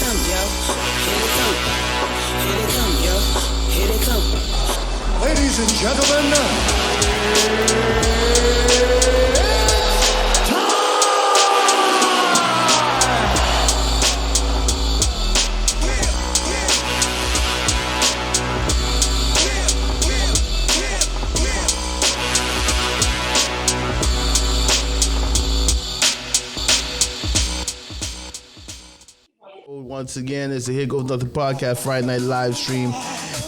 come, yo. Here they come. Here they come, yo. Here they come. Ladies and gentlemen, once again, it's a Here Goes Nothing podcast, Friday night live stream,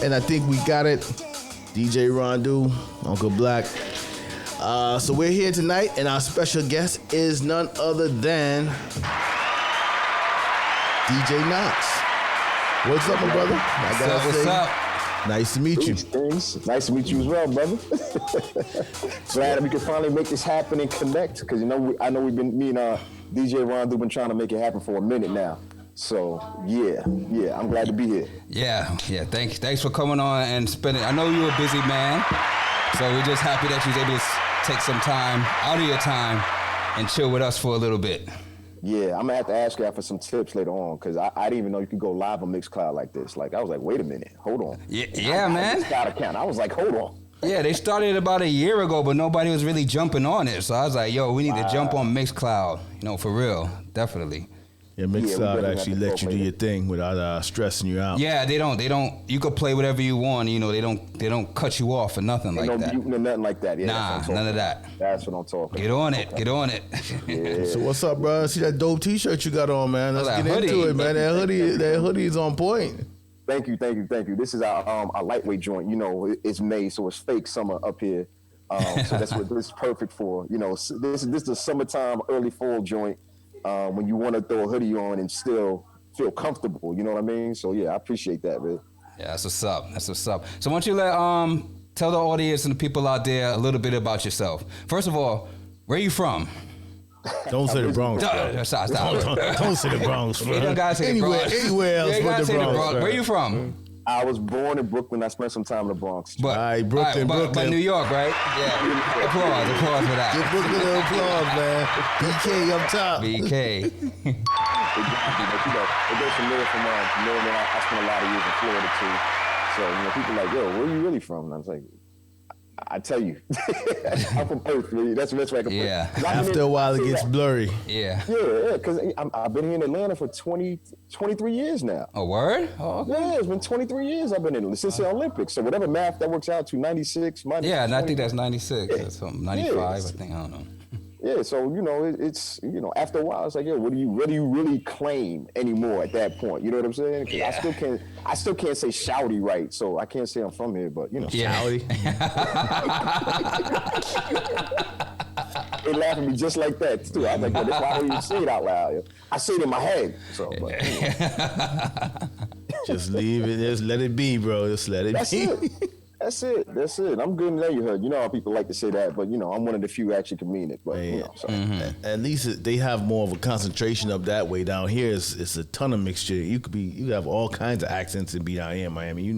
and I think we got it. DJ Rondu, Uncle Black. So we're here tonight, and our special guest is none other than DJ Knox. What's up, my brother? What's up? Nice to meet you. Things. Nice to meet you as well, brother. Glad that we could finally make this happen and connect, because I know we've been, me and DJ Rondu been trying to make it happen for a minute now. So yeah, I'm glad to be here. Yeah. Thanks for coming on and spending. I know you're a busy man, so we're just happy that you was able to take some time out of your time and chill with us for a little bit. Yeah, I'm gonna have to ask you for some tips later on, because I didn't even know you could go live on Mixcloud like this. Like, I was like, wait a minute, hold on. Yeah, man. Account. I was like, hold on. Yeah, they started about a year ago, but nobody was really jumping on it. So I was like, yo, we need to jump on Mixcloud. For real, definitely. Yeah, Mixcloud actually let you do your thing without stressing you out. Yeah, they don't. You could play whatever you want. They don't cut you off or nothing like that. No nothing like that. Yeah, nah, none of that. That's what I'm talking Get on it. Yeah. So what's up, bro? See that dope T-shirt you got on, man? Let's get into it, man. That hoodie is on point. Thank you. This is our lightweight joint. It's May, so it's fake summer up here. So that's what this is perfect for. This is the summertime, early fall joint. When you want to throw a hoodie on and still feel comfortable, you know what I mean? So yeah, I appreciate that, man. Yeah, that's what's up. So why don't you tell the audience and the people out there a little bit about yourself. First of all, where are you from? Don't say the Bronx. Stop. Don't say the Bronx, bro. You don't gotta say the Bronx. Anywhere else but the Bronx. Where are you from? I was born in Brooklyn. I spent some time in the Bronx. But Brooklyn. But New York, right? Yeah. Applause for that. Give Brooklyn an applause, man. BK up top. BK. Exactly. It goes from there from there. I spent a lot of years in Florida too. So people are like, yo, where are you really from? And I was like, I tell you, I'm from Earth. Really. That's the best way I can put it. Yeah. After a while, it gets blurry. Yeah. Yeah, because I've been here in Atlanta for 23 years now. A word? Oh, okay. Yeah, it's been 23 years I've been in since the Olympics. So whatever math that works out to, 96. Yeah, and I think that's 96. That's something. 95, I think. I don't know. Yeah, so it's after a while it's like, yo, what do you really claim anymore at that point? You know what I'm saying? Yeah. I still can't say Shouty right, so I can't say I'm from here, but Shouty. They laugh at me just like that too. I'm like, that's why I don't even say it out loud. I say it in my head. So just leave it, just let it be, bro. Just let it be. That's it. I'm good in the neighborhood. You know how people like to say that, but I'm one of the few who actually can mean it. But At least they have more of a concentration up that way. Down here, it's a ton of mixture. You have all kinds of accents and be down here in Miami.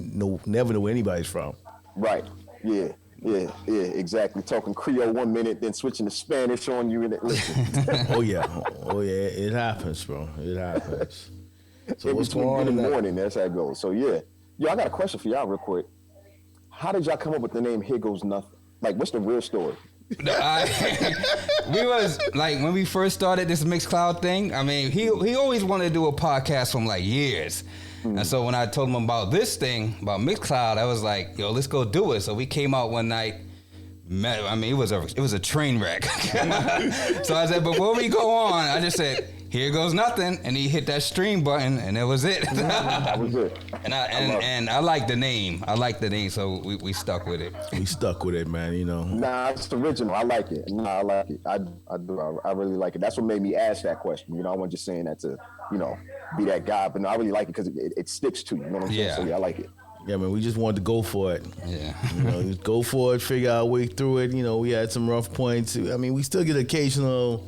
Never know where anybody's from. Right. Yeah, exactly. Talking Creole 1 minute, then switching to Spanish on you. And listen. Oh yeah, it happens, bro. It happens. So what's going on in the morning? That's how it goes. So yeah, I got a question for y'all real quick. How did y'all come up with the name Here Goes Nothing? Like, what's the real story? We was like, when we first started this Mixcloud thing, I mean, he always wanted to do a podcast from like years. Mm-hmm. And so when I told him about this thing, about Mixcloud, I was like, yo, let's go do it. So we came out one night. I mean, it was a train wreck. So I said, before we go on, I just said, here goes nothing, and he hit that stream button, and that was it. That was it. And I like the name. So we stuck with it. We stuck with it, man. Nah, it's original. I like it. I do. I really like it. That's what made me ask that question. I wasn't just saying that to be that guy, but no, I really like it because it sticks to you. You know what I'm saying? So yeah, I like it. Yeah, man, we just wanted to go for it. Yeah. Just go for it, figure our way through it. We had some rough points. I mean, we still get occasional.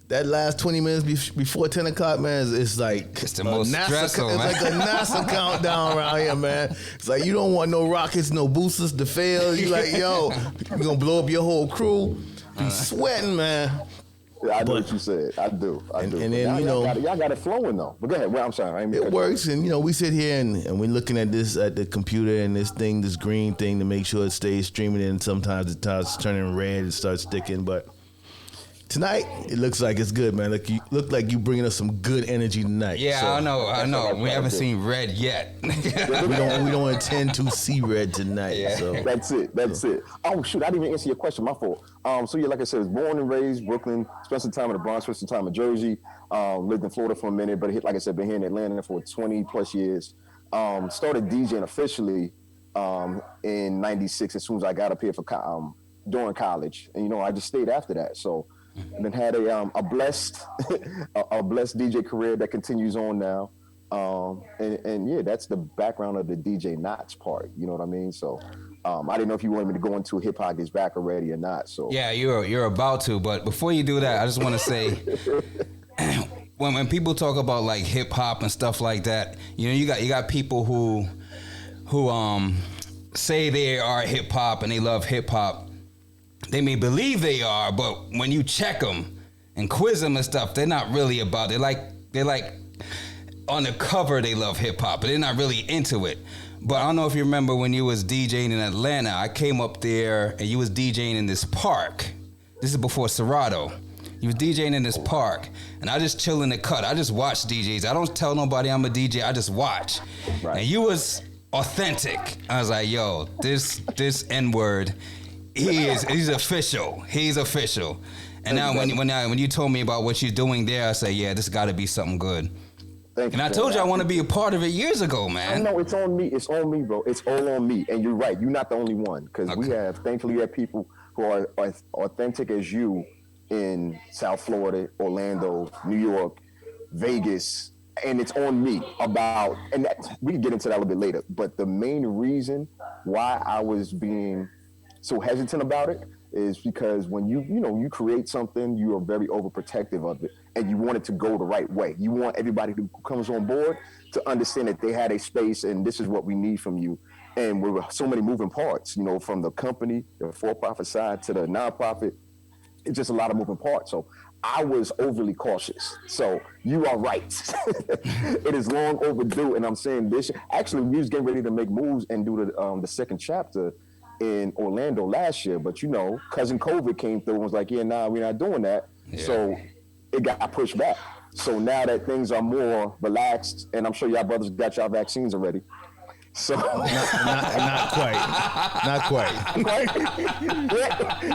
That last 20 minutes before 10 o'clock, man, it's like it's the most stressful, man. It's like a NASA countdown around here, man. It's like you don't want no rockets, no boosters to fail. You like, yo, you're gonna blow up your whole crew. Be sweating, man. Yeah, I know But- what you said. I do. And But then, y'all got it flowing though. But go ahead. Well, I'm sorry. it works, and we sit here and we're looking at this at the computer and this green thing to make sure it stays streaming. And sometimes it starts turning red and starts sticking. But tonight it looks like it's good, man. Look like you bringing us some good energy tonight. Yeah, So I know. We haven't do. seen red yet. we don't intend to see red tonight. Yeah. So That's it. Oh shoot, I didn't even answer your question. My fault. So yeah, like I said, I was born and raised Brooklyn. Spent some time in the Bronx, spent some time in Jersey. Lived in Florida for a minute, but like I said, been here in Atlanta for 20 plus years. Started DJing officially in '96 as soon as I got up here for during college, and I just stayed after that. So. And then had a blessed a blessed DJ career that continues on now. And yeah, that's the background of the DJ Knots part. You know what I mean? So I didn't know if you wanted me to go into hip hop gets back already or not. So Yeah, you're about to, but before you do that, I just want to say, when people talk about like hip hop and stuff like that, you got people who say they are hip hop and they love hip hop. They may believe they are, but when you check them and quiz them and stuff, they're not really about it. They're like on the cover they love hip hop, but they're not really into it. But I don't know if you remember when you was DJing in Atlanta. I came up there and you was DJing in this park. This is before Serato. You was DJing in this park, and I just chill in the cut. I just watch DJs. I don't tell nobody I'm a DJ. I just watch. Right. And you was authentic. I was like, yo, this N-word. He's official. He's official. And now when you told me about what you're doing there, I say, yeah, this got to be something good. thank you. And I told you I want to be a part of it years ago, man. No, it's on me. It's on me, bro. It's all on me. And you're right. You're not the only one, because thankfully, we have people who are authentic as you in South Florida, Orlando, New York, Vegas, and it's on me about. And we can get into that a little bit later. But the main reason why I was being so hesitant about it is because when you create something, you are very overprotective of it, and you want it to go the right way. You want everybody who comes on board to understand that they had a space, and this is what we need from you. And with so many moving parts, from the company, the for-profit side to the nonprofit, it's just a lot of moving parts. So I was overly cautious. So you are right. It is long overdue, and I'm saying this. Actually, we was getting ready to make moves and do the second chapter in Orlando last year, but cousin COVID came through and was like, yeah, nah, we're not doing that. Yeah. So it got pushed back. So now that things are more relaxed, and I'm sure y'all brothers got y'all vaccines already. So not quite.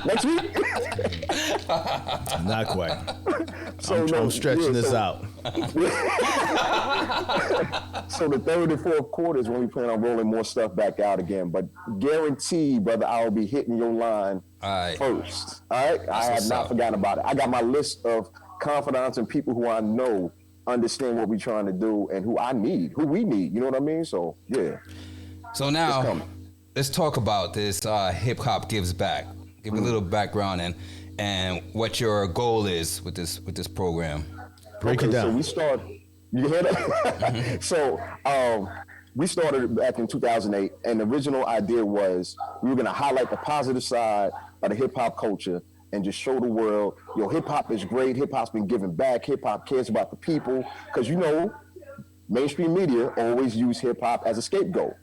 Next week? Not quite. So I'm stretching this out. So the third and fourth quarter is when we plan on rolling more stuff back out again. But guaranteed, brother, I'll be hitting your line first. All right? I have not forgotten about it. I got my list of confidants and people who I know understand what we're trying to do and who we need. You know what I mean? So, yeah. So now, let's talk about this Hip Hop Gives Back. Give a little background and what your goal is with this program. Break it down. So we start. You hear that? So we started back in 2008, and the original idea was we were going to highlight the positive side of the hip hop culture and just show the world, hip hop is great. Hip hop's been giving back. Hip hop cares about the people, because mainstream media always use hip hop as a scapegoat.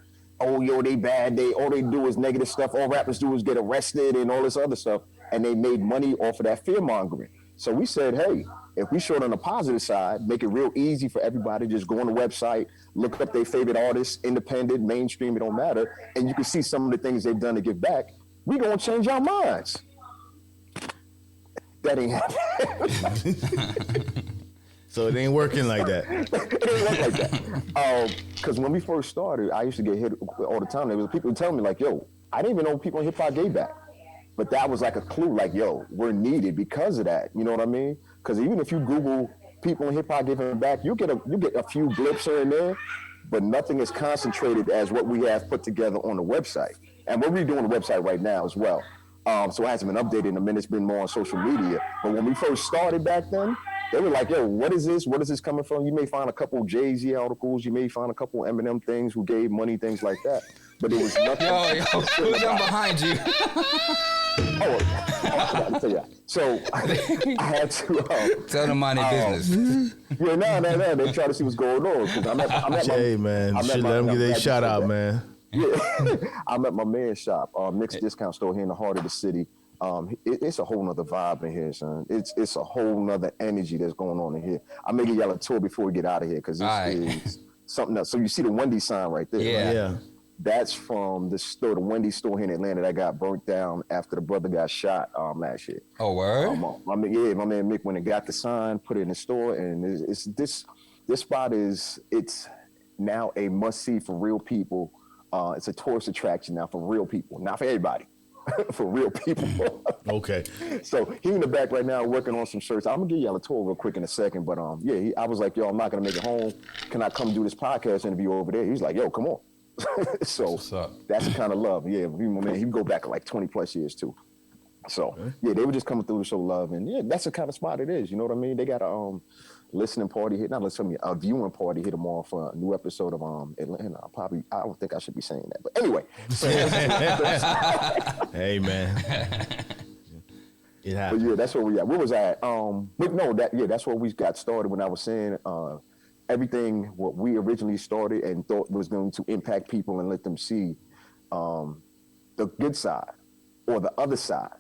Oh, they bad. All they do is negative stuff. All rappers do is get arrested and all this other stuff, and they made money off of that fear mongering. So we said, hey, if we show it on the positive side, make it real easy for everybody, just go on the website, look up their favorite artists, independent, mainstream, it don't matter, and you can see some of the things they've done to give back. We gonna change our minds. That ain't happening. So it ain't working like that. It ain't work like that. Because when we first started, I used to get hit all the time. There was people telling me like, yo, I didn't even know people in hip hop gave back. But that was like a clue, like, yo, we're needed because of that. You know what I mean? Because even if you Google people in hip hop giving back, you get a few blips here and there, but nothing is concentrated as what we have put together on the website. And we're redoing the website right now as well. So it hasn't been updated in a minute. It's been more on social media. But when we first started back then, they were like, yo, what is this? What is this coming from? You may find a couple Jay-Z articles. You may find a couple Eminem things who gave money, things like that. But it was nothing. Yo, who's them behind you? I forgot to tell you that. So I had to Tell them mind their business. Yeah, no. They try to see what's going on. 'Cause I'm at Jay, man. Should let him get a shout out, man. Yeah, I'm at my man's shop, Mixed Discount Store here in the heart of the city. It's a whole nother vibe in here, son. It's a whole nother energy that's going on in here. I'll make y'all a tour before we get out of here because this is something else. So you see the Wendy's sign right there. Yeah. Right? Yeah. That's from the store, the Wendy's store here in Atlanta that got burnt down after the brother got shot last year. Oh, word? My man Mick went and got the sign, put it in the store, and it's this spot it's now a must-see for real people. It's a tourist attraction now for real people, not for everybody, for real people. Okay. So he in the back right now working on some shirts. I'm gonna give y'all a tour real quick in a second, but I was like, yo, I'm not gonna make it home. Can I come do this podcast interview over there? He's like, yo, come on. So that's the kind of love. Yeah, man, he would go back like 20 plus years too. So yeah, they were just coming through to show love, and yeah, that's the kind of spot it is. You know what I mean? They got a listening party hit, a viewing party hit tomorrow for a new episode of Atlanta. I don't think I should be saying that, but anyway. So, Hey, man. It happened. But yeah, that's where we at. Where was I at? That's where we got started when I was saying everything what we originally started and thought was going to impact people and let them see the good side or the other side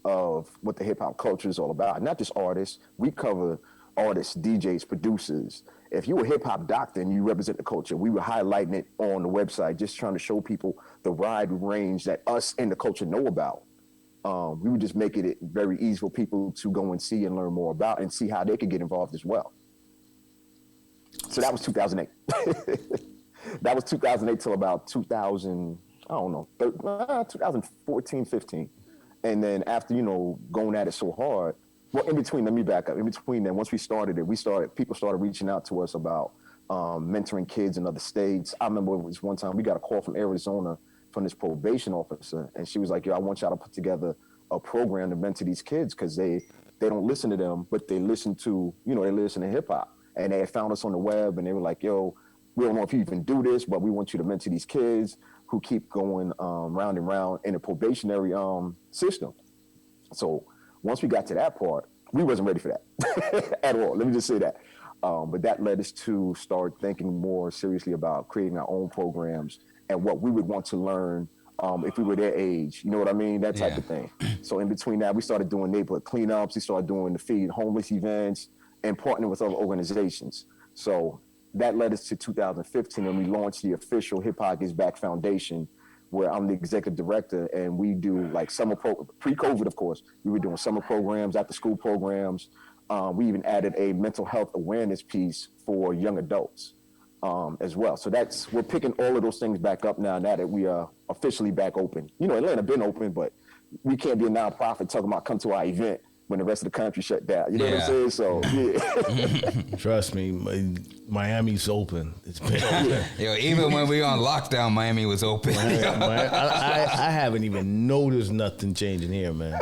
of what the hip hop culture is all about. Not just artists. We cover artists, DJs, producers. If you were a hip hop doctor and you represent the culture, we were highlighting it on the website, just trying to show people the wide range that us and the culture know about. We were just making it very easy for people to go and see and learn more about and see how they could get involved as well. So that was 2008. That was 2008 till about 2014, 15. And then after, going at it so hard, well, in between, let me back up. In between then, once we started it, people started reaching out to us about mentoring kids in other states. I remember it was one time we got a call from Arizona from this probation officer, and she was like, yo, I want y'all to put together a program to mentor these kids because they don't listen to them, but they listen to, they listen to hip hop. And they had found us on the web, and they were like, yo, we don't know if you even do this, but we want you to mentor these kids who keep going round and round in a probationary system. So once we got to that part, we wasn't ready for that at all. Let me just say that. But that led us to start thinking more seriously about creating our own programs and what we would want to learn if we were their age. You know what I mean? That type of thing. So in between that, we started doing neighborhood cleanups. We started doing the feed homeless events and partnering with other organizations. So that led us to 2015, and we launched the official Hip Hop Is Back Foundation, where I'm the executive director, and we do like pre-COVID, of course, we were doing summer programs, after school programs. We even added a mental health awareness piece for young adults as well. So we're picking all of those things back up now that we are officially back open. Atlanta been open, but we can't be a nonprofit talking about come to our event when the rest of the country shut down. You know what I'm saying? So, yeah. Trust me, Miami's open. It's been open. Yo, even when we on lockdown, Miami was open. I haven't even noticed nothing changing here, man.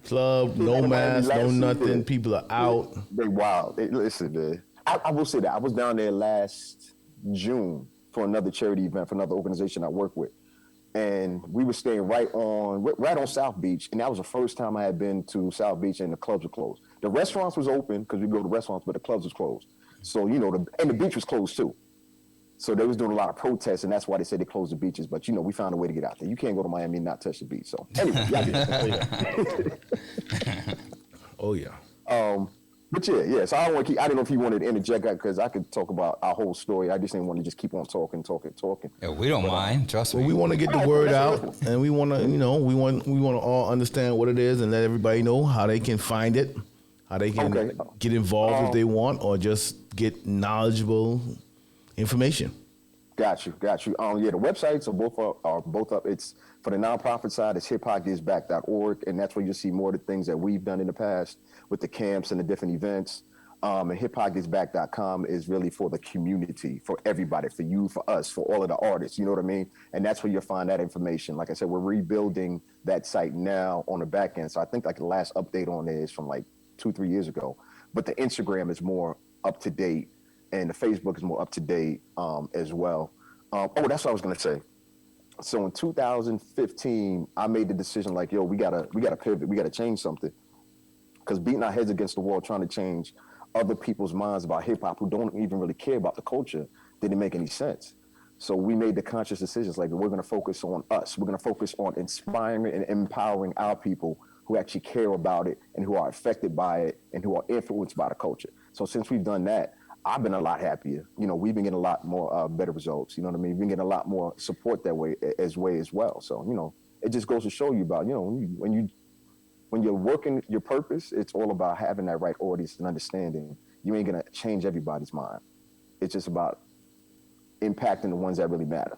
Club, no mask, no nothing. People are out. They wild. Listen, man. I will say that. I was down there last June for another charity event for another organization I work with. And we were staying right on South Beach, and that was the first time I had been to South Beach, and the clubs were closed. The restaurants was open because we go to restaurants, but the clubs was closed. So and the beach was closed too. So they was doing a lot of protests, and that's why they said they closed the beaches. But we found a way to get out there. You can't go to Miami and not touch the beach. So anyway, y'all get it. Oh yeah. But yeah. So I don't know if you wanted to interject because I could talk about our whole story. I just didn't want to just keep on talking. Yeah, we don't mind. Trust me. We want to get the word out, and we want to, we want to all understand what it is and let everybody know how they can find it, how they can get involved if they want, or just get knowledgeable information. Got you. Yeah, the websites are both up. It's for the nonprofit side. It's hiphopgisback.org, and that's where you'll see more of the things that we've done in the past with the camps and the different events. And hiphopgisback.com is really for the community, for everybody, for you, for us, for all of the artists. You know what I mean? And that's where you'll find that information. Like I said, we're rebuilding that site now on the back end. So I think like the last update on it is from like 2-3 years ago. but the Instagram is more up to date, and the Facebook is more up to date as well. That's what I was gonna say. So in 2015, I made the decision like, yo, we gotta pivot, we gotta change something, because beating our heads against the wall trying to change other people's minds about hip hop who don't even really care about the culture didn't make any sense. So we made the conscious decisions like, we're going to focus on us. We're going to focus on inspiring and empowering our people who actually care about it and who are affected by it and who are influenced by the culture. So since we've done that, I've been a lot happier. We've been getting a lot more better results. You know what I mean? We've been getting a lot more support that way as well. So, it just goes to show you about, when you're working your purpose, it's all about having that right audience and understanding. You ain't going to change everybody's mind. It's just about impacting the ones that really matter.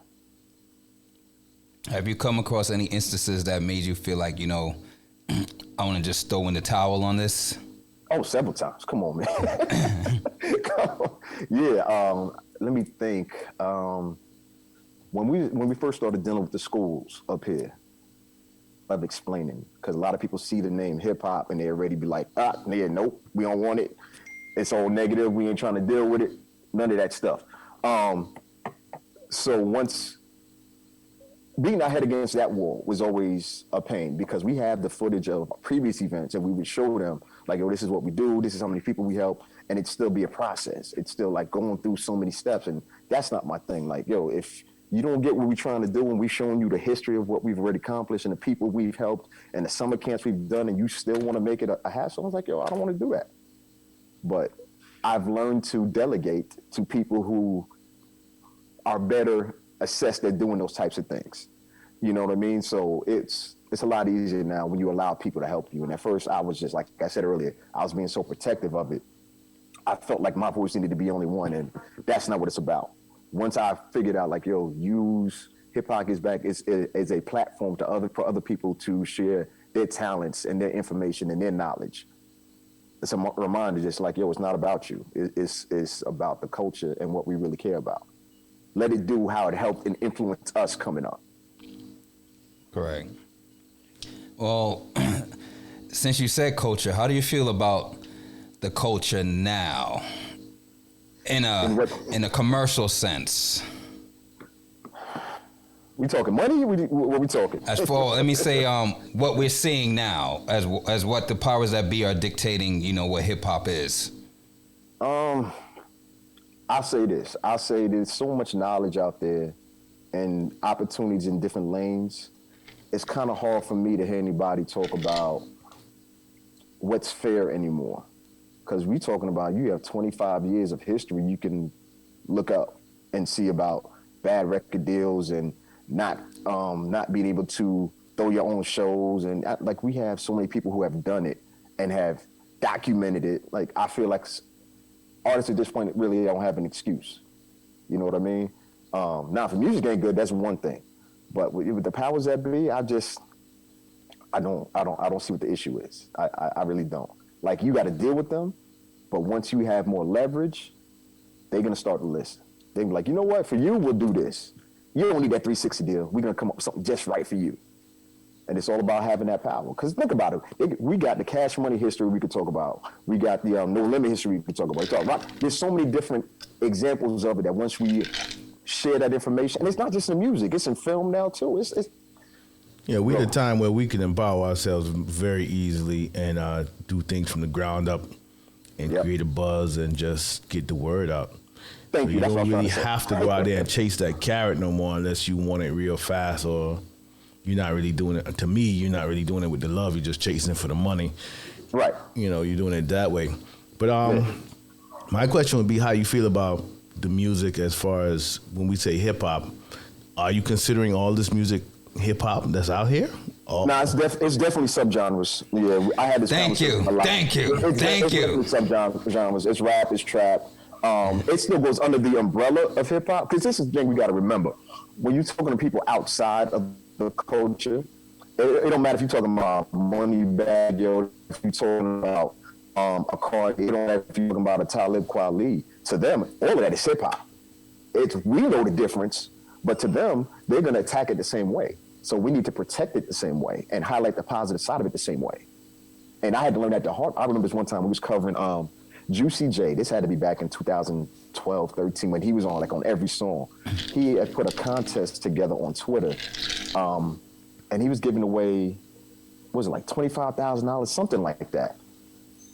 Have you come across any instances that made you feel like, I want to just throw in the towel on this? Oh, several times. Come on, man. Come on. Yeah. Let me think. When we first started dealing with the schools up here, of explaining, because a lot of people see the name hip hop and they already be like, nope, we don't want it. It's all negative. We ain't trying to deal with it. None of that stuff. So once beating our head against that wall was always a pain, because we have the footage of previous events and we would show them like, yo, this is what we do. This is how many people we help. And it'd still be a process. It's still like going through so many steps. And that's not my thing. Like, yo, if you don't get what we're trying to do and we've shown you the history of what we've already accomplished and the people we've helped and the summer camps we've done, and you still want to make it a hassle, I was like, yo, I don't want to do that. But I've learned to delegate to people who are better assessed at doing those types of things. You know what I mean? So it's a lot easier now when you allow people to help you. And at first I was just, like I said earlier, I was being so protective of it. I felt like my voice needed to be only one, and that's not what it's about. Once I figured out, like, yo, use Hip Hop Is Back is a platform for other people to share their talents and their information and their knowledge. It's a reminder, just like, yo, it's not about you. It's about the culture and what we really care about. Let it do how it helped and influenced us coming up. Correct. Well, since you said culture, how do you feel about the culture now? In a commercial sense. We talking money? What we talking? As for, let me say, what we're seeing now, as what the powers that be are dictating, what hip hop is. I'll say this. I'll say there's so much knowledge out there and opportunities in different lanes. It's kind of hard for me to hear anybody talk about what's fair anymore. Because we talking about, you have 25 years of history you can look up and see about bad record deals and not being able to throw your own shows. And like, we have so many people who have done it and have documented it. Like, I feel like artists at this point really don't have an excuse. You know what I mean? Now, if the music ain't good, that's one thing. But with the powers that be, I don't see what the issue is. I really don't. Like, you got to deal with them, but once you have more leverage, they're going to start to listen. They're like, you know what? For you, we'll do this. You don't need that 360 deal. We're going to come up with something just right for you. And it's all about having that power. Because think about it. We got the Cash Money history we could talk about. We got the No Limit history we could talk about. There's so many different examples of it that once we share that information, and it's not just in music, it's in film now too. We're at a time where we can empower ourselves very easily and do things from the ground up and create a buzz and just get the word out. Thank you. You That's don't what I'm really trying to say. have to go out there and chase that carrot no more unless you want it real fast, or you're not really doing it. To me, you're not really doing it with the love. You're just chasing it for the money. Right. You're doing it that way. But my question would be how you feel about the music as far as when we say hip hop. Are you considering all this music hip hop that's out here? No, it's definitely subgenres. Yeah, I had this conversation a lot. Thank you. It's definitely subgenres. It's rap, it's trap. It still goes under the umbrella of hip hop, because this is the thing we got to remember. When you're talking to people outside of the culture, it don't matter if you're talking about Moneybagg, if you're talking about a car, it don't matter if you're talking about a Talib Kweli. To them, all of that is hip hop. We know the difference, but to them, they're going to attack it the same way. So we need to protect it the same way and highlight the positive side of it the same way. And I had to learn that the hard. I remember this one time we was covering Juicy J, this had to be back in 2012, 13, when he was on every song. He had put a contest together on Twitter, and he was giving away, what was it, like $25,000, something like that.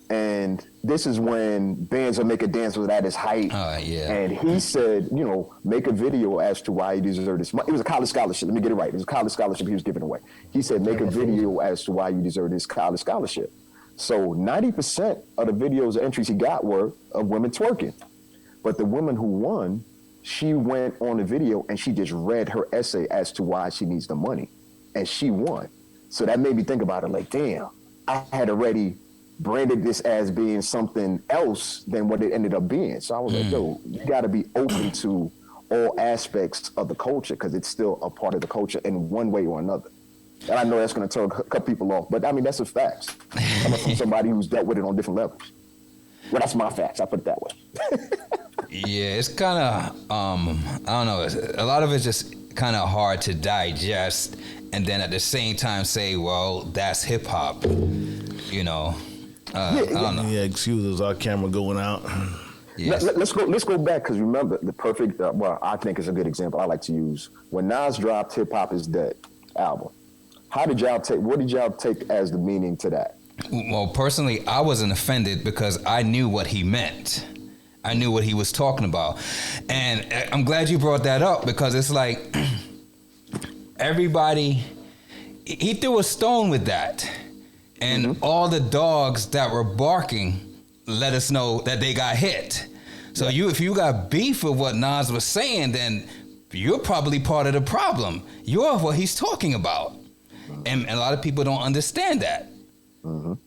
And this is when bands will make a dance was at his height. Yeah. And he said, you know, make a video as to why he deserved this. It was a college scholarship. Let me get it right. It was a college scholarship he was giving away. He said, make a video as to why you deserve this college scholarship. So 90% of the videos or entries he got were of women twerking. But the woman who won, she went on the video and she just read her essay as to why she needs the money. And she won. So that made me think about it like, damn, I had already branded this as being something else than what it ended up being. So I was like, yo, you got to be open to all aspects of the culture because it's still a part of the culture in one way or another. And I know that's going to turn a couple people off, but I mean, that's a fact. Coming from somebody who's dealt with it on different levels. Well, that's my facts. I put it that way. Yeah, it's kind of, I don't know, a lot of it's just kind of hard to digest and then at the same time say, well, that's hip hop, you know. I don't know. Yeah, excuse us, our camera going out. Yes. Let's go back because remember the perfect. Well, I think it's a good example I like to use. When Nas dropped "Hip Hop Is Dead" album, what did y'all take as the meaning to that? Well, personally, I wasn't offended because I knew what he meant. I knew what he was talking about, and I'm glad you brought that up because it's like everybody. He threw a stone with that. And all the dogs that were barking let us know that they got hit. So if you got beef with what Nas was saying, then you're probably part of the problem. You're what he's talking about. And a lot of people don't understand that.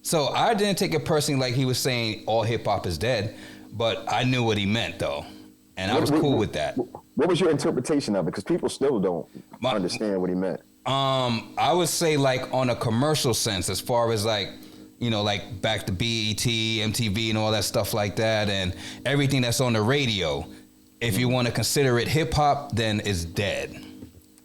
So I didn't take it personally like he was saying all hip hop is dead, but I knew what he meant though. And I was cool with that. What was your interpretation of it? Because people still don't understand what he meant. I would say like on a commercial sense, as far as like, you know, like back to BET, MTV and all that stuff like that and everything that's on the radio. If you want to consider it hip hop, then it's dead.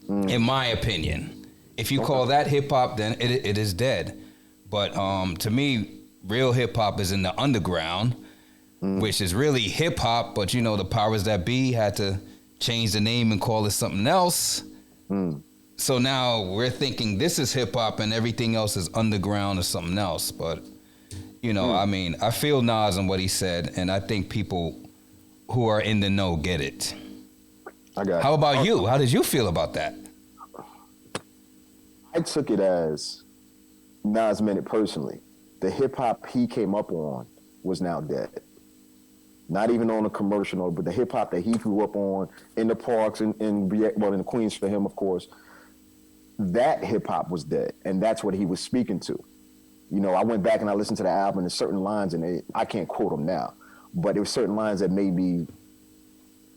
In my opinion. If you call that hip hop, then it is dead. But to me, real hip hop is in the underground, which is really hip hop, but you know, the powers that be had to change the name and call it something else. So now we're thinking this is hip hop and everything else is underground or something else. But, you know, I mean, I feel Nas and what he said, and I think people who are in the know get it. I got it. How about you? How did you feel about that? I took it as Nas meant it personally. The hip hop he came up on was now dead. Not even on a commercial, but the hip hop that he grew up on in the parks and in the Queens for him, of course. That hip hop was dead, and that's what he was speaking to. You know, I went back and I listened to the album and certain lines, and I can't quote them now, but there were certain lines that made me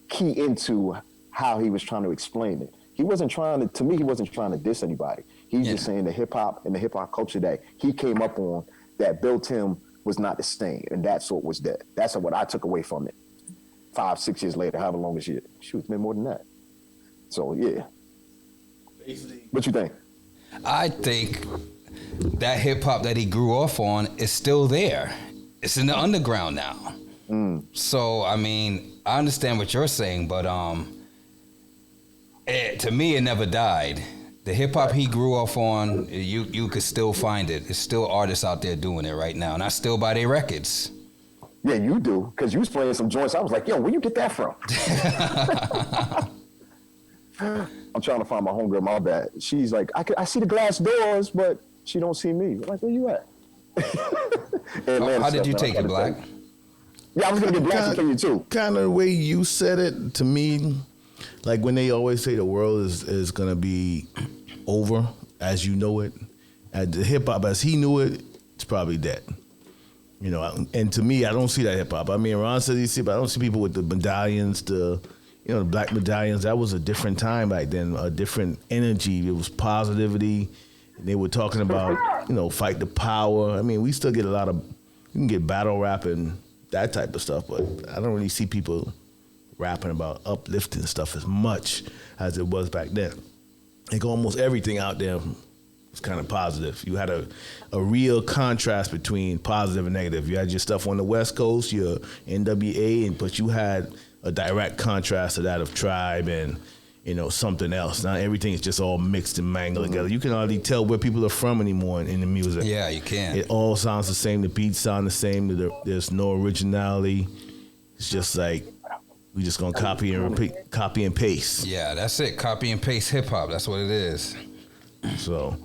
key into how he was trying to explain it. He wasn't trying to diss anybody. He's just saying the hip hop and the hip hop culture that he came up on that built him was not the same, and that's what was dead. That's what I took away from it. 5-6 years later, however long as it. Shoot, it's been more than that. So yeah. What you think? I think that hip hop that he grew off on is still there. It's in the underground now. So I mean, I understand what you're saying, but to me, it never died. The hip hop he grew off on, you could still find it. There's still artists out there doing it right now, and I still buy their records. Yeah, you do, because you was playing some joints. I was like, yo, where you get that from? I'm trying to find my homegirl, my bad. She's like, I see the glass doors, but she don't see me. I'm like, where you at? How did you take it, Black? Yeah, I was going to get Black's opinion too. Kind of the way you said it, to me, like when they always say the world is going to be over as you know it, as the hip-hop as he knew it, it's probably dead. You know, and to me, I don't see that hip-hop. I mean, Ron says he see, but I don't see people with the medallions, the black medallions. That was a different time back then, a different energy. It was positivity. They were talking about, fight the power. I mean, we still get a lot of, you can get battle rap and that type of stuff, but I don't really see people rapping about uplifting stuff as much as it was back then. Like almost everything out there was kind of positive. You had a real contrast between positive and negative. You had your stuff on the West Coast, your NWA, but you had a direct contrast to that of Tribe and, you know, something else. Now everything is just all mixed and mangled together. You can hardly tell where people are from anymore in the music. Yeah, you can. It all sounds the same. The beats sound the same. There's no originality. It's just like we just gonna copy and repeat, copy and paste. Yeah, that's it. Copy and paste hip hop. That's what it is. So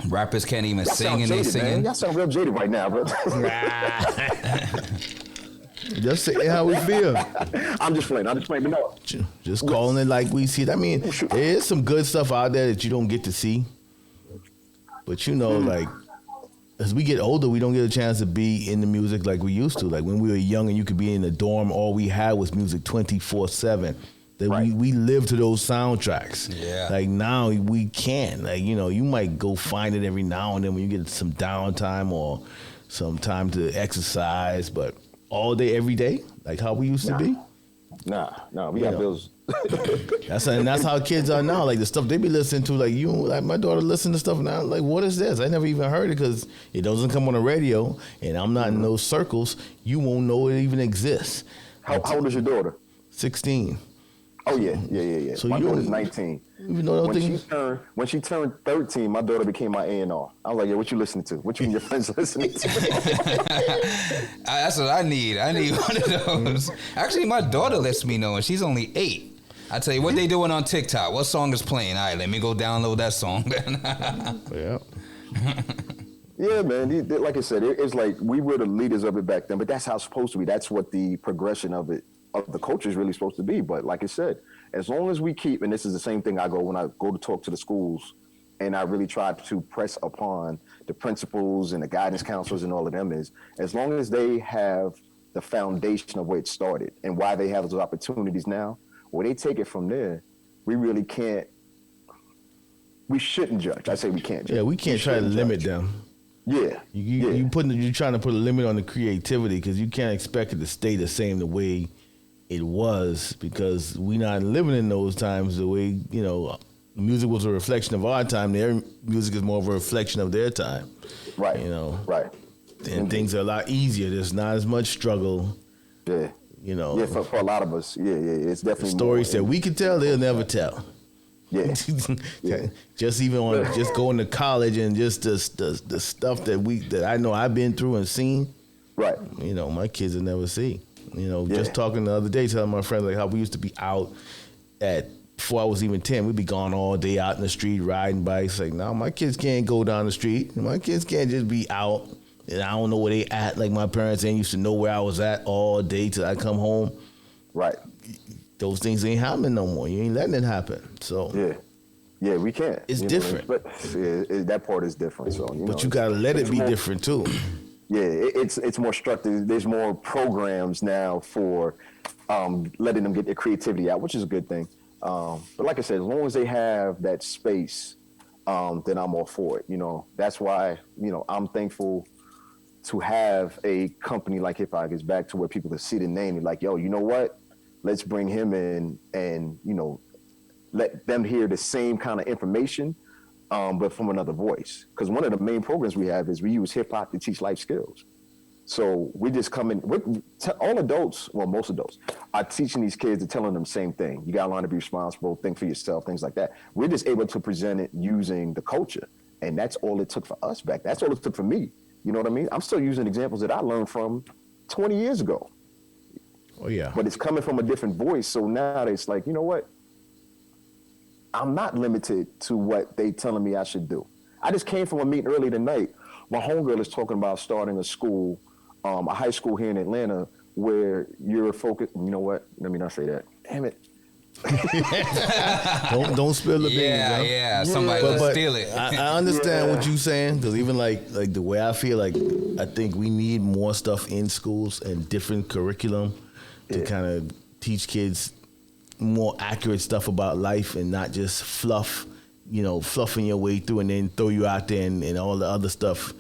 rappers can't even Y'all sing sound and they jaded, singing. man. Y'all sound real jaded right now, bro. just say how we feel. I'm just playing. But no. Just calling it like we see it. I mean, there is some good stuff out there that you don't get to see. But you know, like, as we get older, we don't get a chance to be in the music like we used to. Like when we were young and you could be in the dorm, all we had was music 24/7. That Right. we lived to those soundtracks. Yeah. Like now we can't. Like, you know, you might go find it every now and then when you get some downtime or some time to exercise, but all day, every day, like how we used to be. Nah, we got bills. That's how kids are now. Like the stuff they be listening to, like my daughter listen to stuff now. Like, what is this? I never even heard it because it doesn't come on the radio, and I'm not in those circles. You won't know it even exists. How old is your daughter? 16. Oh yeah. So my you daughter's don't 19. even know When she turned 13, my daughter became my A&R. I was like, yeah, what you listening to? What you and your friends listening to? That's what I need. I need one of those. Actually, my daughter lets me know, and she's only 8. I tell you what they doing on TikTok. What song is playing? All right, let me go download that song. Yeah. Yeah, man. Like I said, it's like we were the leaders of it back then, but that's how it's supposed to be. That's what the progression of the culture is really supposed to be. But like I said, as long as we keep, and this is the same thing when I go to talk to the schools, and I really try to press upon the principals and the guidance counselors and all of them, is as long as they have the foundation of where it started and why they have those opportunities now, where they take it from there, we really can't. We shouldn't judge. I say we can't judge. Yeah, we can't try to limit them. Yeah. You're trying to put a limit on the creativity because you can't expect it to stay the same the way it was, because we not living in those times the way, you know, music was a reflection of our time. Their music is more of a reflection of their time. Right. You know. Right. And things are a lot easier. There's not as much struggle. Yeah. You know. Yeah, for a lot of us. Yeah. It's definitely Stories more, that we can tell, they'll never tell. Yeah. Just even on just going to college and just the stuff that I know I've been through and seen. Right. You know, my kids will never see. You know, just talking the other day, telling my friends like how we used to be out before I was even 10, we'd be gone all day out in the street riding bikes. Like, now my kids can't go down the street. My kids can't just be out and I don't know where they at. Like my parents ain't used to know where I was at all day till I come home. Right. Those things ain't happening no more. You ain't letting it happen. So yeah, we can't. It's different. But that part is different. So you gotta let it be different too. Yeah, it's more structured. There's more programs now for letting them get their creativity out, which is a good thing. But like I said, as long as they have that space, then I'm all for it. You know, that's why, you know, I'm thankful to have a company like Hip Hop Gets Back to where people can see the name and like, yo, you know what? Let's bring him in and, you know, let them hear the same kind of information, but from another voice. Because one of the main programs we have is we use hip hop to teach life skills. So we just come in, all adults, well, most adults are teaching these kids and telling them the same thing. You got to learn to be responsible, think for yourself, things like that. We're just able to present it using the culture. And that's all it took for us back. That's all it took for me. You know what I mean? I'm still using examples that I learned from 20 years ago. Oh, yeah. But it's coming from a different voice. So now it's like, you know what? I'm not limited to what they telling me I should do. I just came from a meeting early tonight. My homegirl is talking about starting a school, a high school here in Atlanta where you're focused. You know what? Let me not say that. Damn it. don't spill the beans. Yeah. Somebody will steal it. I understand what you're saying, because even like the way I feel, like I think we need more stuff in schools and different curriculum to kind of teach kids more accurate stuff about life and not just fluffing your way through and then throw you out there and all the other stuff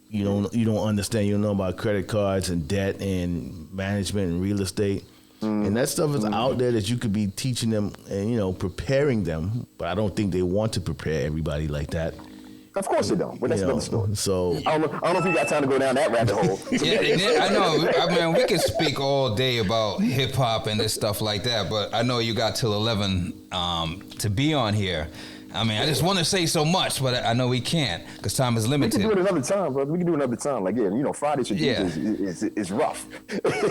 you don't understand. You don't know about credit cards and debt and management and real estate. And that stuff is out there that you could be teaching them and, preparing them. But I don't think they want to prepare everybody like that. Of course it don't, but that's another story. So I don't know if you got time to go down that rabbit hole. Yeah, I know. I mean, we can speak all day about hip hop and this stuff like that, but I know you got till 11 to be on here. I mean, I just want to say so much, but I know we can't because time is limited. We can do it another time, bro. We can do it another time. Like, Fridays is rough.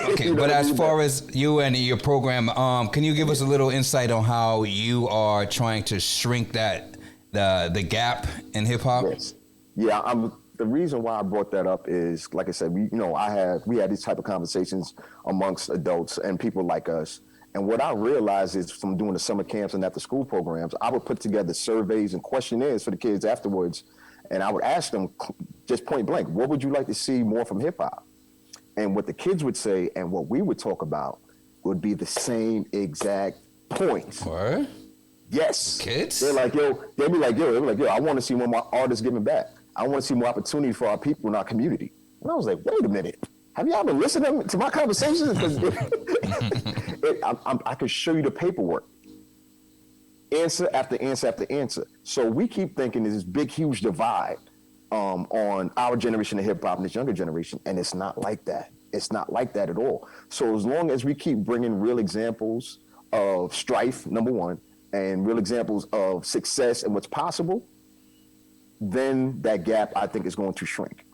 Okay, but as far as you and your program, can you give us a little insight on how you are trying to shrink the gap in hip hop? Yes. Yeah, the reason why I brought that up is, like I said, we had these type of conversations amongst adults and people like us. And what I realized is from doing the summer camps and after school programs, I would put together surveys and questionnaires for the kids afterwards. And I would ask them just point blank, what would you like to see more from hip hop? And what the kids would say and what we would talk about would be the same exact points. What? Yes. Kids? They'd be like, yo, I want to see more of my artists giving back. I want to see more opportunity for our people in our community. And I was like, wait a minute. Have y'all been listening to my conversations? Because I could show you the paperwork. Answer after answer after answer. So we keep thinking there's this big, huge divide on our generation of hip hop and this younger generation. And it's not like that. It's not like that at all. So as long as we keep bringing real examples of strife, number one, and real examples of success and what's possible, then that gap, I think, is going to shrink.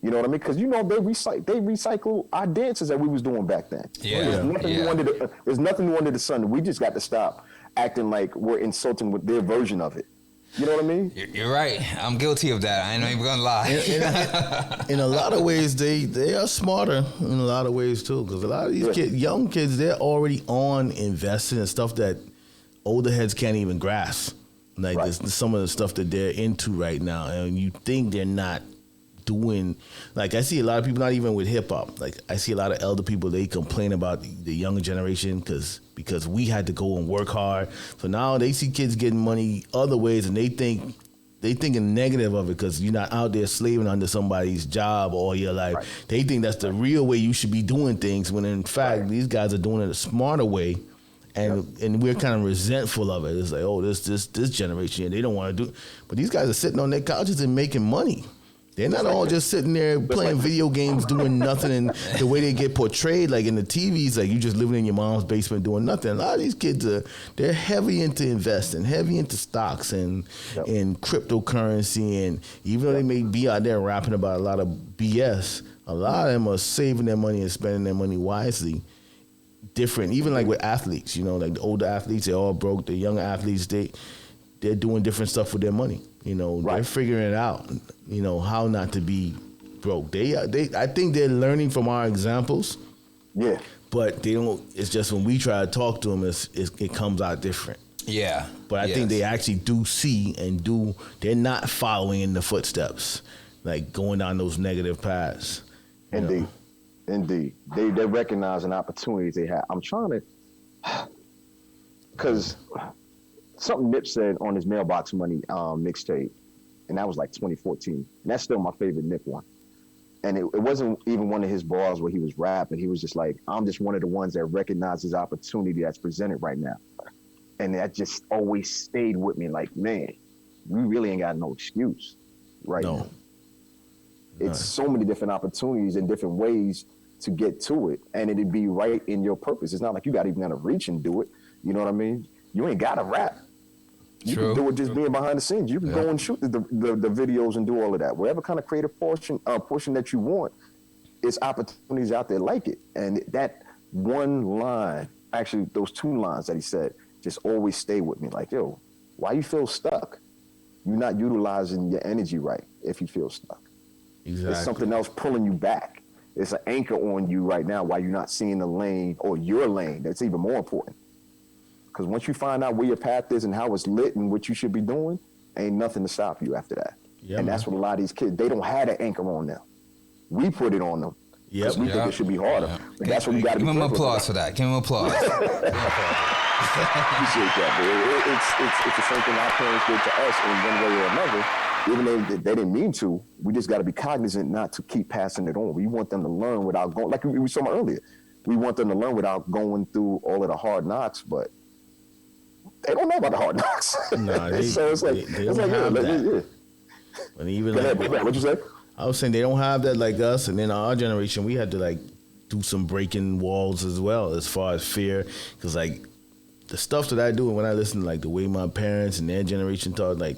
You know what I mean? Because they recycle our dances that we was doing back then. Yeah. There's nothing new under the sun. We just got to stop acting like we're insulting with their version of it. You know what I mean? You're right. I'm guilty of that. I ain't even gonna lie. in a lot of ways, they are smarter in a lot of ways too. Because a lot of these young kids, they're already on investing in stuff that older heads can't even grasp. Like some of the stuff that they're into right now, and you think they're not doing. Like, I see a lot of people, not even with hip hop. Like, I see a lot of elder people, they complain about the younger generation because we had to go and work hard. So now they see kids getting money other ways, and they thinking negative of it because you're not out there slaving under somebody's job all your life. Right. They think that's the real way you should be doing things, when in fact these guys are doing it a smarter way. And we're kind of resentful of it. It's like, oh, this generation, they don't want to do. But these guys are sitting on their couches and making money. They're not all just sitting there playing video games, doing nothing. And the way they get portrayed, like in the TVs, like you just living in your mom's basement doing nothing. A lot of these kids they're heavy into investing, heavy into stocks and cryptocurrency. And even though they may be out there rapping about a lot of BS, a lot of them are saving their money and spending their money wisely. Different, even like with athletes, like the older athletes, they're all broke. The younger athletes, they're doing different stuff with their money. They're figuring it out. How not to be broke. I think they're learning from our examples. Yeah. But they don't. It's just when we try to talk to them, it comes out different. Yeah. But I think they actually do see and do. They're not following in the footsteps, like going down those negative paths. Indeed. They recognize an opportunity they have. I'm trying to, because something Nip said on his Mailbox Money mixtape, and that was like 2014. And that's still my favorite Nip one. And it wasn't even one of his bars where he was rapping. He was just like, I'm just one of the ones that recognizes opportunity that's presented right now. And that just always stayed with me like, man, we really ain't got no excuse right now. It's so many different opportunities and different ways to get to it. And it'd be right in your purpose. It's not like you got even got to reach and do it. You know what I mean? You ain't got to rap. You can do it just being behind the scenes. You can go and shoot the videos and do all of that. Whatever kind of creative portion that you want, it's opportunities out there like it. And that one line, actually those two lines that he said, just always stay with me. Like, yo, why you feel stuck? You're not utilizing your energy right if you feel stuck. Exactly. It's something else pulling you back. It's an anchor on you right now while you're not seeing the lane or your lane. That's even more important. Because once you find out where your path is and how it's lit and what you should be doing, ain't nothing to stop you after that. Yeah, and that's what a lot of these kids, they don't have that ancher on them. We put it on them. Because we think it should be harder. But that's what we got to be. Give him applause for that. Give him applause. Appreciate that, but it's the same thing our parents did to us in one way or another. Even though they didn't mean to, we just got to be cognizant not to keep passing it on. We want them to learn without going, like we were talking earlier, we want them to learn without going through all of the hard knocks, but they don't know about the hard knocks. No, so it's like, But even Go like, ahead, what you say? I was saying they don't have that like us, and then our generation we had to like do some breaking walls as well as far as fear, because like the stuff that I do and when I listen to like the way my parents and their generation talk, like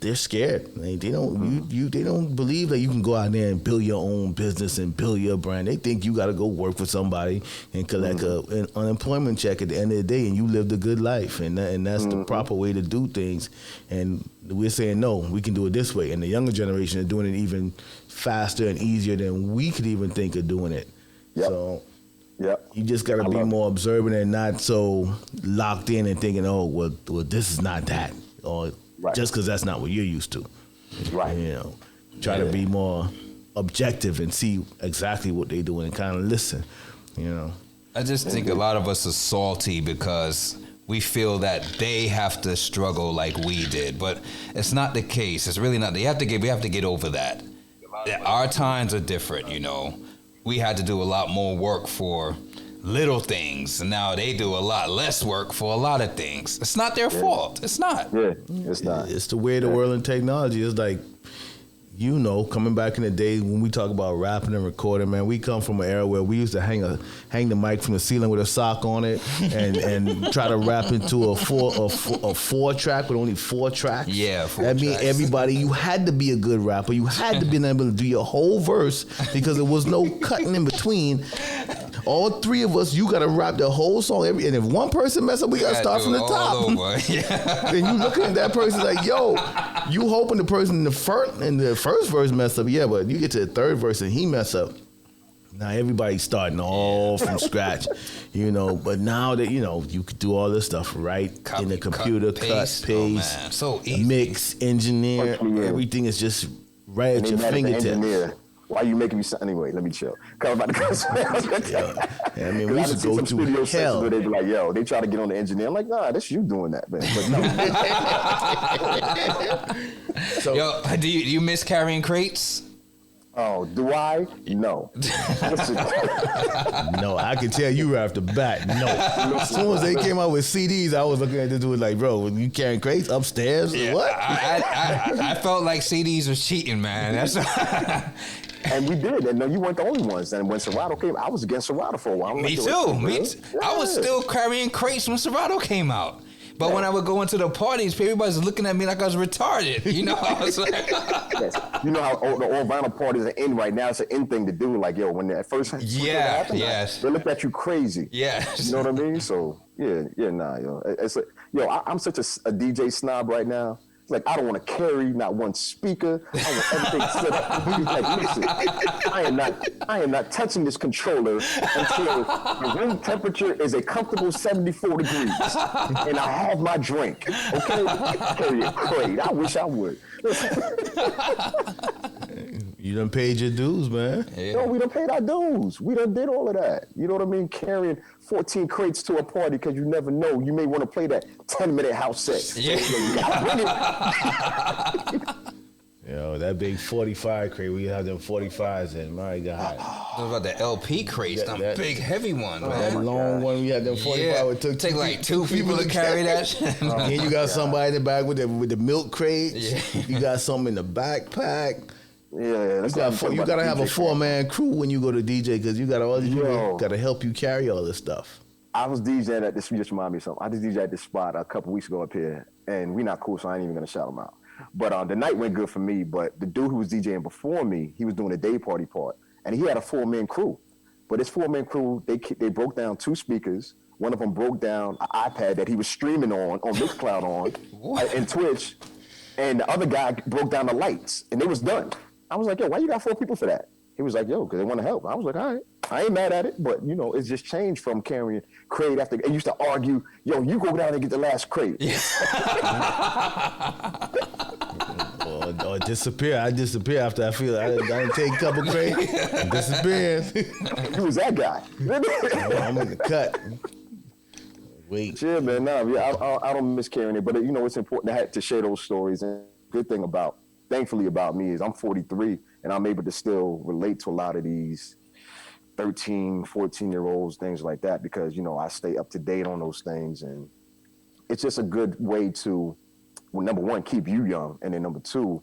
they're scared. Like, they don't they don't believe that you can go out there and build your own business and build your brand. They think you got to go work for somebody and collect an unemployment check at the end of the day, and you lived a good life, and that's the proper way to do things. And we're saying no, we can do it this way. And the younger generation are doing it even faster and easier than we could even think of doing it. Yep. So. Yep. You just got to be more observant and not so locked in and thinking, oh, well this is not that, or just because that's not what you're used to. Right. You know, try to be more objective and see exactly what they're doing and kind of listen, you know. I just think a lot of us are salty because we feel that they have to struggle like we did, but it's not the case. It's really not. We have to get over that. Our times are different, you know. We had to do a lot more work for little things, and now they do a lot less work for a lot of things. It's not their fault. It's not. Yeah, it's not. It's the way of the world and technology. It's like, you know, coming back in the day when we talk about rapping and recording, man, we come from an era where we used to hang the mic from the ceiling with a sock on it and try to rap into a four track with only 4 tracks. Yeah, 4 That means tracks. everybody, you had to be a good rapper. You had to be able to do your whole verse because there was no cutting in between. All 3 of us, you got to rap the whole song. And if one person mess up, we got to start from the top. And you looking at that person like, yo, you hoping the person in the first verse mess up, yeah, but you get to the 3rd verse and he mess up. Now everybody's starting all from scratch, you know. But now that, you know, you could do all this stuff right in the computer, cut, paste, Oh, man. So easy. mix, engineer, everything is just right at your fingertips. Why are you making me sound? Anyway, let me chill. Cause I'm about to I mean, we used to go through hell. Where they be like, yo, they try to get on the engineer. I'm like, nah, that's you doing that, man. But no. So, yo, do you miss carrying crates? Oh, do I? No. No, I can tell you right off the bat, no. As soon as they came out with CDs, I was looking at this dude like, bro, you carrying crates upstairs? Yeah, What? I felt like CDs was cheating, man. That's And we did. And no, you weren't the only ones. And when Serato came, I was against Serato for a while. Me too. I was still carrying crates when Serato came out. But when I would go into the parties, everybody's looking at me like I was retarded. You know, I was like, yes. You know how all vinyl parties are in right now. It's an in thing to do. Like, yo, when at first happened, they looked at you crazy. Yes. You know what I mean? So nah, yo. It's like, yo, I'm such a DJ snob right now. It's like, I don't want to carry not one speaker. I want everything set up. Like, listen, I am not touching this controller until the room temperature is a comfortable 74 degrees, and I have my drink. Okay, carry a crate. I wish I would. You done paid your dues, man. Yeah. No, we done paid our dues. We done did all of that. You know what I mean? Carrying 14 crates to a party because you never know. You may want to play that 10-minute house set. Yeah. So you gotta bring it. Yo, that big 45 crate, we have them 45s in. My God. What about the LP crates? Them big, heavy ones, That man. long one, we had them 45. It took like 2 people to carry that shit. Then you got somebody in the back with the milk crates. Yeah. You got some in the backpack. Yeah, You gotta have a 4-man crew when you go to DJ because you got all these people gotta help you carry all this stuff. I was DJing at this. You just remind me of something. I just DJed at this spot a couple weeks ago up here, and we not cool, so I ain't even gonna shout them out. But the night went good for me. But the dude who was DJing before me, he was doing a day party part, and he had a 4-man crew. But this 4-man crew, they broke down 2 speakers. One of them broke down an iPad that he was streaming on Mixcloud on, and Twitch, and the other guy broke down the lights, and they was done. I was like, yo, why you got 4 people for that? He was like, yo, because they want to help. I was like, all right. I ain't mad at it, but, you know, it's just changed from carrying crate after. They used to argue, yo, you go down and get the last crate. Yeah. or disappear. I disappear after I feel I done take a couple crates and disappear. You was that guy. I'm in the cut. Wait. Yeah, man. I don't miss carrying it, but, you know, it's important to share those stories. And good thing thankfully about me is I'm 43 and I'm able to still relate to a lot of these 13, 14-year-olds, things like that, because, you know, I stay up to date on those things. And it's just a good way to, well, number one, keep you young. And then number two,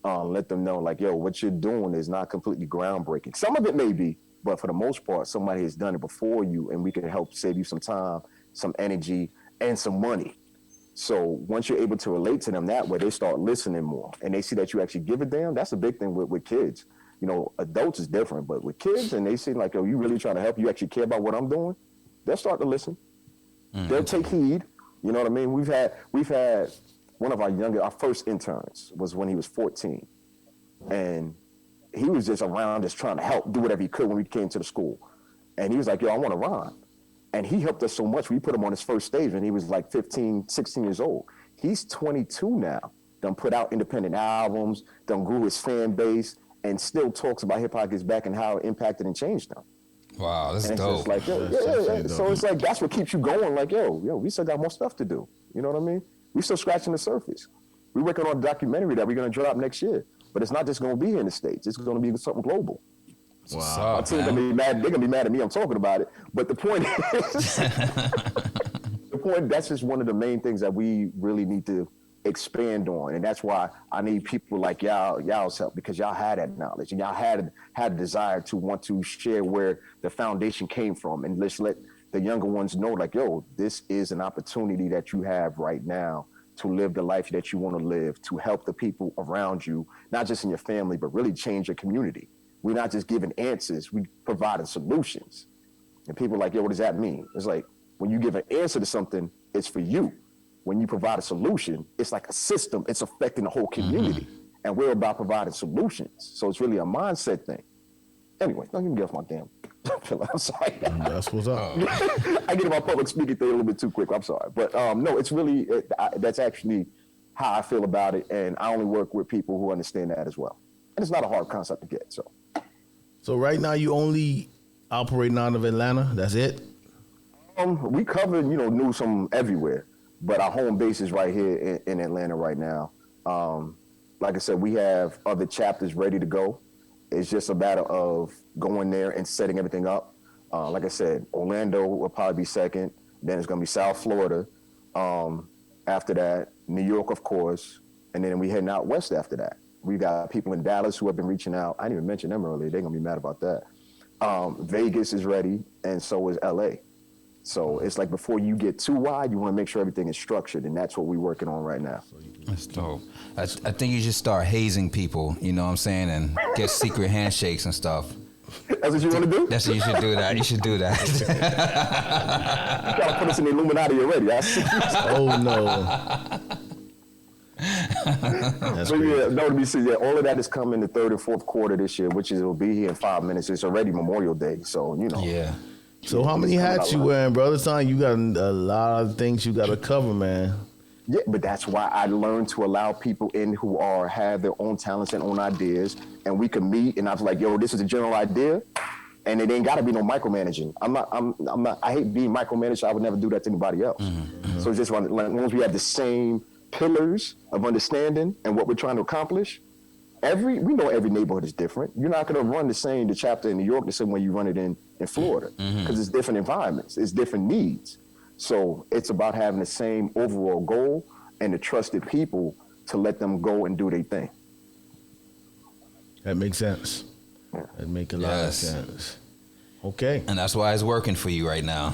let them know like, yo, what you're doing is not completely groundbreaking. Some of it may be, but for the most part, somebody has done it before you, and we can help save you some time, some energy, and some money. So once you're able to relate to them that way, they start listening more, and they see that you actually give a damn. That's a big thing with kids. You know, adults is different, but with kids, and they see like, yo, you really trying to help, you actually care about what I'm doing, they'll start to listen. They'll take heed. You know what I mean? We've had one of our first interns was when he was 14, and he was just around just trying to help, do whatever he could when we came to the school. And he was like, yo, I want to rhyme. And he helped us so much. We put him on his first stage when he was like 15, 16 years old. He's 22 now, done put out independent albums, done grew his fan base, and still talks about hip hop gets back and how it impacted and changed them. Wow, that's and dope. It's like, yo, yeah. So it's like, that's what keeps you going. Like, yo, we still got more stuff to do. You know what I mean? We still scratching the surface. We're working on a documentary that we're going to drop next year. But it's not just going to be here in the States. It's going to be something global. Wow. Our team's going to be mad. They're going to be mad at me. I'm talking about it. But the point is, that's just one of the main things that we really need to expand on. And that's why I need people like y'all's help, because y'all had that knowledge and y'all had a desire to want to share where the foundation came from. And let's let the younger ones know, like, yo, this is an opportunity that you have right now to live the life that you want to live, to help the people around you, not just in your family, but really change your community. We're not just giving answers, we providing solutions. And people are like, yo, what does that mean? It's like, when you give an answer to something, it's for you. When you provide a solution, it's like a system, it's affecting the whole community. And we're about providing solutions. So it's really a mindset thing. Anyway, don't even get off my damn pillow. I'm sorry. That's what's up. I get in my public speaking thing a little bit too quick. I'm sorry. But no, it's really, that's actually how I feel about it. And I only work with people who understand that as well. And it's not a hard concept to get, so. So right now you only operating out of Atlanta? That's it? We covered, news from everywhere. But our home base is right here in Atlanta right now. Like I said, we have other chapters ready to go. It's just a matter of going there and setting everything up. Like I said, Orlando will probably be second. Then it's going to be South Florida. After that, New York, of course. And then we heading out west after that. We got people in Dallas who have been reaching out. I didn't even mention them earlier. They're going to be mad about that. Vegas is ready, and so is LA. So it's like before you get too wide, you want to make sure everything is structured, and that's what we're working on right now. That's dope. I think you should start hazing people, you know what I'm saying, and get secret handshakes and stuff. That's what you want to do? That's what you should do that. You should do that. You trying to put us in the Illuminati already. I see. Oh, no. That's So great. yeah, no, to be serious, yeah, all of that is coming the third and fourth quarter this year, which will be here in 5 minutes. It's already Memorial Day, so Yeah. So how many hats you wearing, brother? Son, you got a lot of things you got to cover, man. Yeah, but that's why I learned to allow people in who have their own talents and own ideas, and we can meet. And I was like, yo, this is a general idea, and it ain't got to be no micromanaging. I'm not. I hate being micromanaged. I would never do that to anybody else. So it's just as long as we have the same pillars of understanding and what we're trying to accomplish. We know every neighborhood is different. You're not going to run the chapter in New York the same way you run it in Florida, because it's different environments, it's different needs. So it's about having the same overall goal and the trusted people to let them go and do their thing. That makes sense. That make a lot of sense. Okay. And that's why it's working for you right now.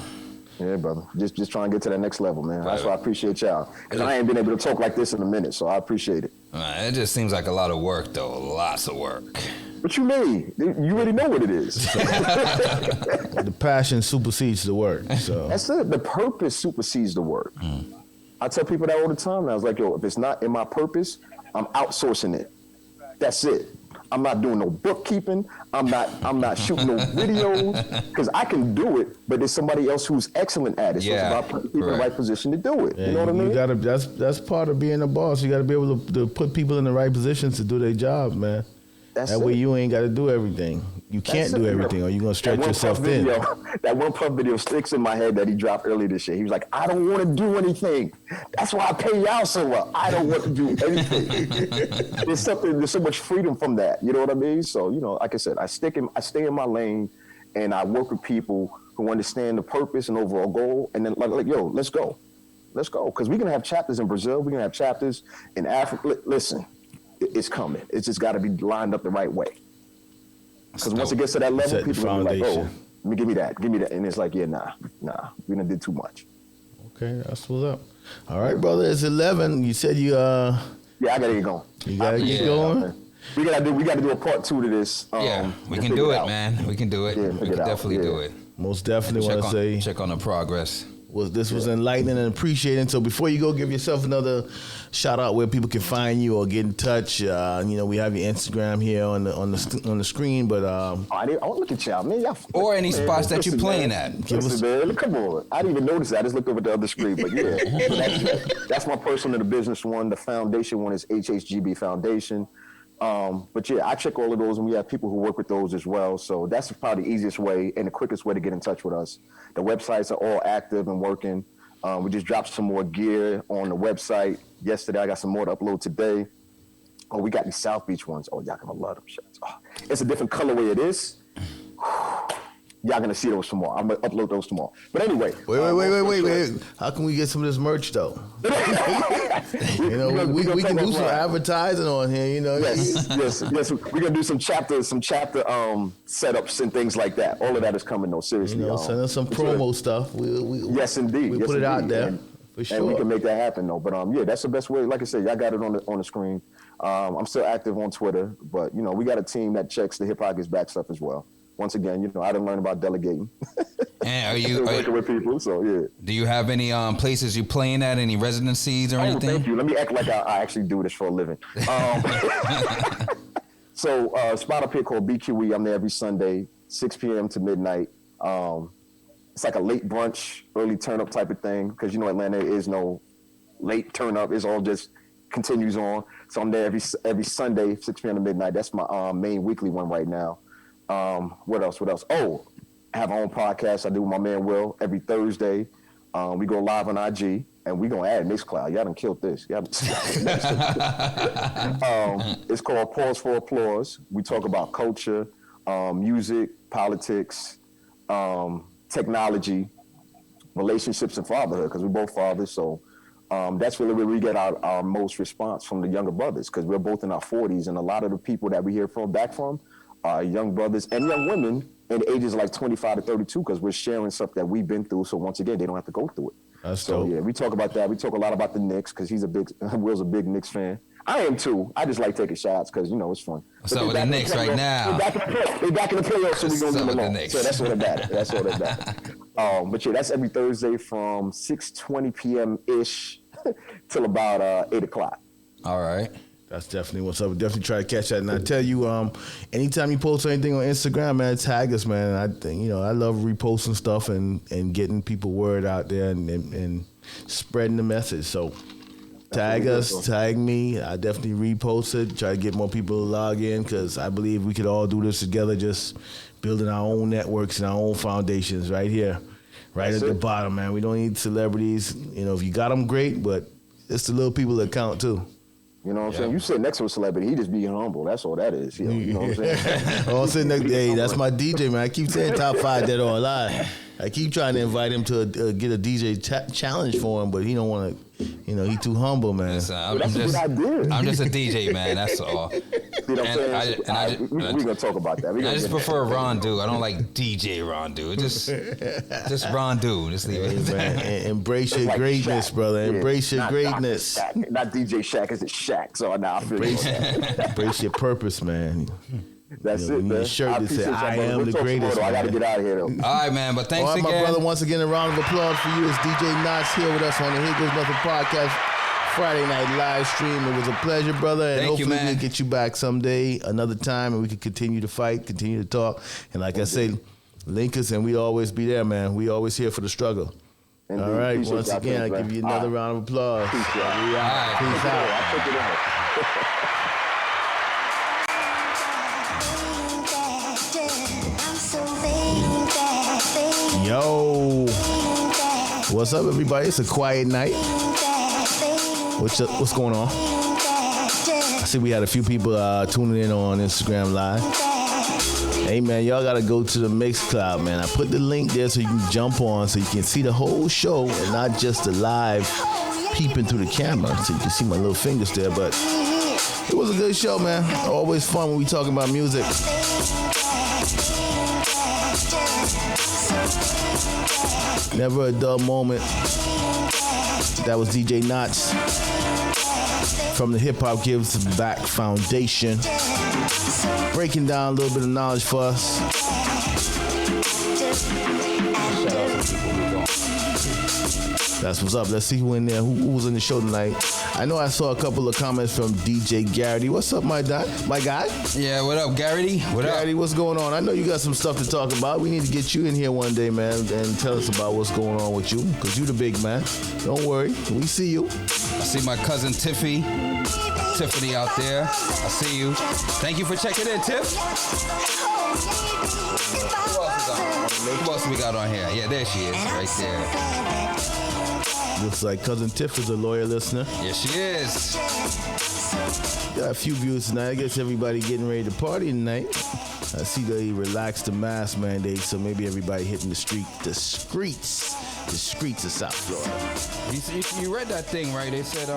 Yeah, brother. Just trying to get to that next level, man. That's why I appreciate y'all. Because I ain't been able to talk like this in a minute, so I appreciate it. It just seems like a lot of work, though. Lots of work. What you mean? You already know what it is. The passion supersedes the work. So That's it. The purpose supersedes the work. I tell people that all the time. I was like, yo, if it's not in my purpose, I'm outsourcing it. That's it. I'm not doing no bookkeeping. I'm not shooting no videos, because I can do it, but there's somebody else who's excellent at it. So it's about putting people in the right position to do it. yeah, you know what I mean? That's part of being a boss. You got to be able to put people in the right positions to do their job, man. That way you ain't got to do everything. You can't do everything, or you're going to stretch yourself thin. That one Puff video sticks in my head that he dropped earlier this year. He was like, I don't want to do anything. That's why I pay y'all so well. I don't want to do anything. There's so much freedom from that. You know what I mean? So, like I said, I stay in my lane, and I work with people who understand the purpose and overall goal. And then like, yo, let's go. Because we're going to have chapters in Brazil. We're going to have chapters in Africa. Listen, it's coming. It's just got to be lined up the right way. Because once it dope. gets to that level, Set the people are like, foundation. oh, give me that. And it's like, yeah, nah, we done did too much. Okay, that's what's up. All right, brother. It's 11. You said you Yeah, I gotta get going. You gotta get Yeah. going. We gotta do a part 2 to this. Yeah, we and can figure do it, out. man. We can do it. Yeah, We figure can it out. definitely do Yeah. it. Most definitely want to say Check on the progress. this was enlightening and appreciating. So before you go, give yourself another shout out where people can find you or get in touch. We have your Instagram here on the screen, but I want look at y'all, man. Y'all, Or any man, spots that you're listen, playing man. at. Man, come on. I didn't even notice that. I just looked over at the other screen, but yeah, that's my personal and the business one. The foundation one is HHGB Foundation. But yeah, I check all of those, and we have people who work with those as well. So that's probably the easiest way and the quickest way to get in touch with us. The websites are all active and working. We just dropped some more gear on the website yesterday. I got some more to upload today. Oh, we got these South Beach ones. Oh, y'all gonna love them shirts. Oh, it's a different colorway it is. Y'all gonna see those tomorrow. I'm gonna upload those tomorrow. But anyway. Wait. How can we get some of this merch though? We can do some advertising on here. Yes. We're gonna do some chapter setups and things like that. All of that is coming though. Seriously, send us some promo stuff. Yes, indeed. We put it out there for sure. And we can make that happen though. But yeah, that's the best way. Like I said, y'all got it on the screen. I'm still active on Twitter, but we got a team that checks the Hip Hop Gets Back stuff as well. Once again, I didn't learn about delegating. And are Still working with people, so yeah. Do you have any places you playing at? Any residencies or anything? Thank you. Let me act like I actually do this for a living. So spot up here called BQE. I'm there every Sunday, 6 p.m. to midnight. It's like a late brunch, early turn up type of thing because Atlanta is no late turn up. It's all just continues on. So I'm there every Sunday, 6 p.m. to midnight. That's my main weekly one right now. What else? Oh, I have my own podcast I do with my man Will every Thursday. We go live on IG, and we gonna add Mixcloud. Y'all done killed this. It's called Pause for Applause. We talk about culture, music, politics, technology, relationships, and fatherhood, because we're both fathers. So that's really where we get our most response from the younger brothers, because we're both in our 40s, and a lot of the people that we hear back from are young brothers and young women in the ages like 25 to 32, because we're sharing stuff that we've been through. So once again, they don't have to go through it. That's dope. Yeah, we talk about that. We talk a lot about the Knicks because Will's a big Knicks fan. I am too. I just like taking shots because it's fun. So with the Knicks right now. We're back in the playoffs, so we're gonna leave them alone. So that's what it matters. But yeah, that's every Thursday from 6:20 p.m. ish till about 8 o'clock. All right. That's definitely what's up. Definitely try to catch that. And I tell you, anytime you post anything on Instagram, man, tag us, man. I think I love reposting stuff and getting people word out there and spreading the message. So tag us, tag me. I definitely repost it. Try to get more people to log in because I believe we could all do this together. Just building our own networks and our own foundations right here, at the bottom, man. We don't need celebrities. If you got them, great, but it's the little people that count too. You know what I'm saying? You sit next to a celebrity, he just being humble. That's all that is. You know what I'm saying? I'm sitting next, hey, that's my DJ, man. I keep saying top 5 dead or alive. I keep trying to invite him to get a DJ challenge for him, but he don't want to. He too humble, man. Listen, I'm that's just a good idea. I'm just a DJ, man. That's all. You know what I'm saying? We're going to talk about that. I just prefer Rondu. I don't like DJ Rondu. Just Rondu. Just leave it. Man, embrace your greatness, Shaq. brother. Yeah. Embrace your Not greatness. Shaq. Not DJ Shaq, it's Shaq. So now I feel Embrace your purpose, man. That's it, you need man. a shirt that says, I am the greatest, I got to man. get out of here, though. All right, man. But thanks All right, again. my brother, once again, a round of applause for you. It's DJ Knots here with us on the Here Goes Nothing podcast Friday night live stream. It was a pleasure, brother, and Thank you, hopefully man. we'll get you back someday, another time, and we can continue to fight, continue to talk. And like I say, link us, and we always be there, man. We always here for the struggle. Indeed. All right, Appreciate once y'all, again, I man. give you another round of applause. Peace, y'all. We out. All right. Peace out. I'll check it out. Yo, what's up, everybody? It's a quiet night. What's going on? I see we had a few people tuning in on Instagram Live. Hey, man, y'all got to go to the Mixcloud, man. I put the link there so you can jump on so you can see the whole show and not just the live peeping through the camera so you can see my little fingers there. But It was a good show, man. Always fun when we talking about music. Never a dull moment. That was DJ Knots from the Hip Hop Gives Back Foundation, breaking down a little bit of knowledge for us. That's what's up. Let's see who in there. Who was in the show tonight? I know I saw a couple of comments from DJ Garrity. What's up, my guy? Yeah, what up, Garrity? What up? Garrity, what's going on? I know you got some stuff to talk about. We need to get you in here one day, man, and tell us about what's going on with you, because you the big man. Don't worry. We see you. I see my cousin Tiffany out there. I see you. Thank you for checking in, Tiff. Who else we got on here? Yeah, there she is, right there. Looks like Cousin Tiff is a loyal listener. Yes, she is. Got a few views tonight. I guess everybody getting ready to party tonight. I see they relaxed the mask mandate, so maybe everybody hitting the streets of South Florida. You read that thing, right? They said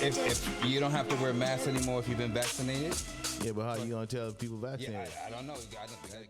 if you don't have to wear masks anymore if you've been vaccinated. Yeah, but how you gonna tell people vaccinated? Yeah, I don't know. I don't think